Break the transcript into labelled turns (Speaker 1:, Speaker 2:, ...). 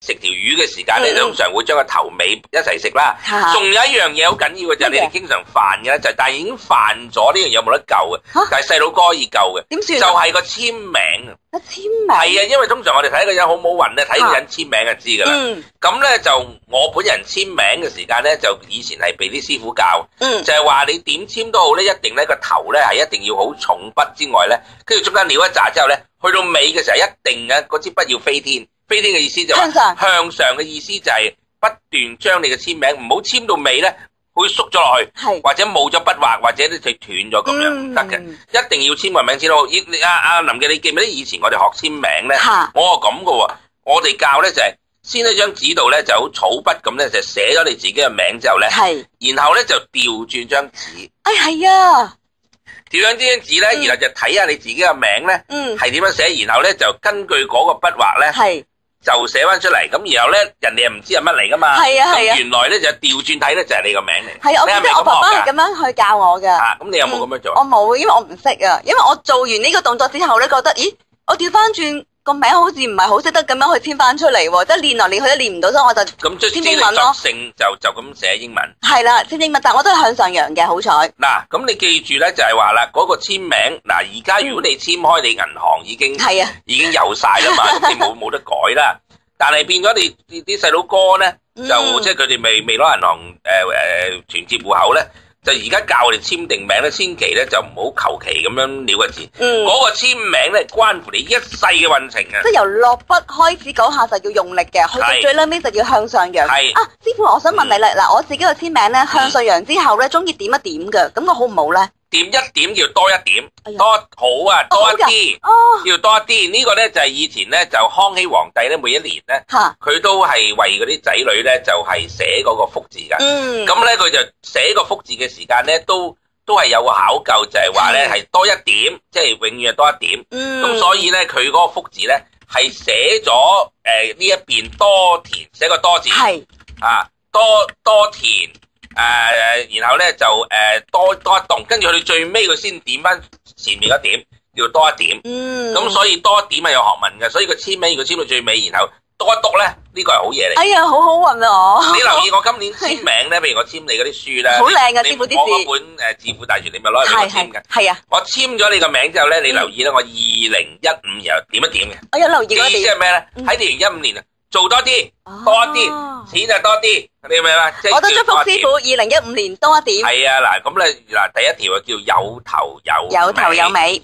Speaker 1: 食條魚嘅時間咧，通常會將個頭尾一齊食啦。仲有一樣嘢好緊要嘅就係你哋經常犯嘅咧，就係但係已經犯咗呢樣嘢有冇得救嘅？但係細佬哥可以救嘅。點算？就係個簽名。簽名係啊，因為通常我哋睇個人好唔好運咧，睇個人簽名就知噶啦。咁咧就我本人簽名嘅時間咧，就以前係俾啲師傅教，就係話你點簽都好咧，一定咧個頭咧係一定要好重筆之外咧，跟住中間撩一紮之後咧，去到尾嘅時候一定嘅嗰支筆要飛天。飛天嘅意思就係向上嘅意思就係不斷將你嘅簽名唔好簽到尾咧，會縮咗落去，或者冇咗筆畫，或者咧就斷咗咁樣唔得嘅，一定要簽個名先好。阿林嘅，你記唔記得以前我哋學簽名咧？我係咁嘅喎，我哋教咧就係先喺張紙度咧就好草筆咁咧就寫咗你自己嘅名之後咧，然後咧就調轉張紙。係啊。調轉張紙咧，然後就睇下你自己嘅名咧係點樣寫，然後咧就根據嗰個筆畫咧。就寫翻出嚟，咁然後咧，人哋又唔知係乜嚟噶嘛。咁原來咧就調轉睇咧就係你個名嚟。係，我記得我爸爸係咁樣去教我噶。咁你有冇咁樣做？我冇，因為我唔識啊。因為我做完呢個動作之後咧，覺得咦，我調翻轉個名好似唔係好識得咁樣去簽翻出嚟喎，即係練來練去都練唔到，所以我就簽英文咯。性就咁寫英文。係啦，簽英文，但我都係向上揚嘅，好彩。嗱，咁你記住咧就係話啦，嗰個簽名嗱，而家如果你簽開你銀行已經有晒啦嘛，咁你冇得改啦。但係變咗你啲細佬哥咧，就即係佢哋未攞銀行存摺戶口咧。就而家教我哋簽定名咧，千祈咧就唔好求其咁樣撩個字。嗰個簽名咧關乎你一世嘅運程啊！即係由落筆開始嗰下就要用力嘅，去到最尾就要向上揚。係啊，師傅，我想問你啦，嗱，我自己個簽名咧向上揚之後咧，中意點一點嘅，咁我好唔好咧？點一點叫多一點，多好啊，多一啲，要多一啲。呢個咧就係以前咧就康熙皇帝咧每一年咧，佢都係為嗰啲仔女咧就係寫嗰個福字噶。咁咧佢就寫個福字嘅時間咧都係有個考究，就係話咧係多一點，即係永遠係多一點。咁所以咧佢嗰個福字咧係寫咗呢一邊多田，寫個多字，多田。然後咧就多一棟，跟住去到最尾佢先點翻前面一點，叫多一點。咁所以多一點係有學問嘅，所以個簽名如果簽到最尾，然後多一篤咧，呢個係好嘢嚟。哎呀，好好運啊！你留意我今年簽名咧，譬如我簽你嗰啲書咧，好靚噶，師傅啲字。我嗰本致富大全，你咪攞嚟俾我簽嘅。係啊，我簽咗你個名之後咧，你留意啦，我2015又點一點嘅。我有留意嗰啲。意思係咩咧？喺2015年啊。做多啲，多啲，錢就多啲，你明嘛？我都祝福師傅2015年多一點。係啊，嗱咁咧，嗱第一條叫有頭有尾。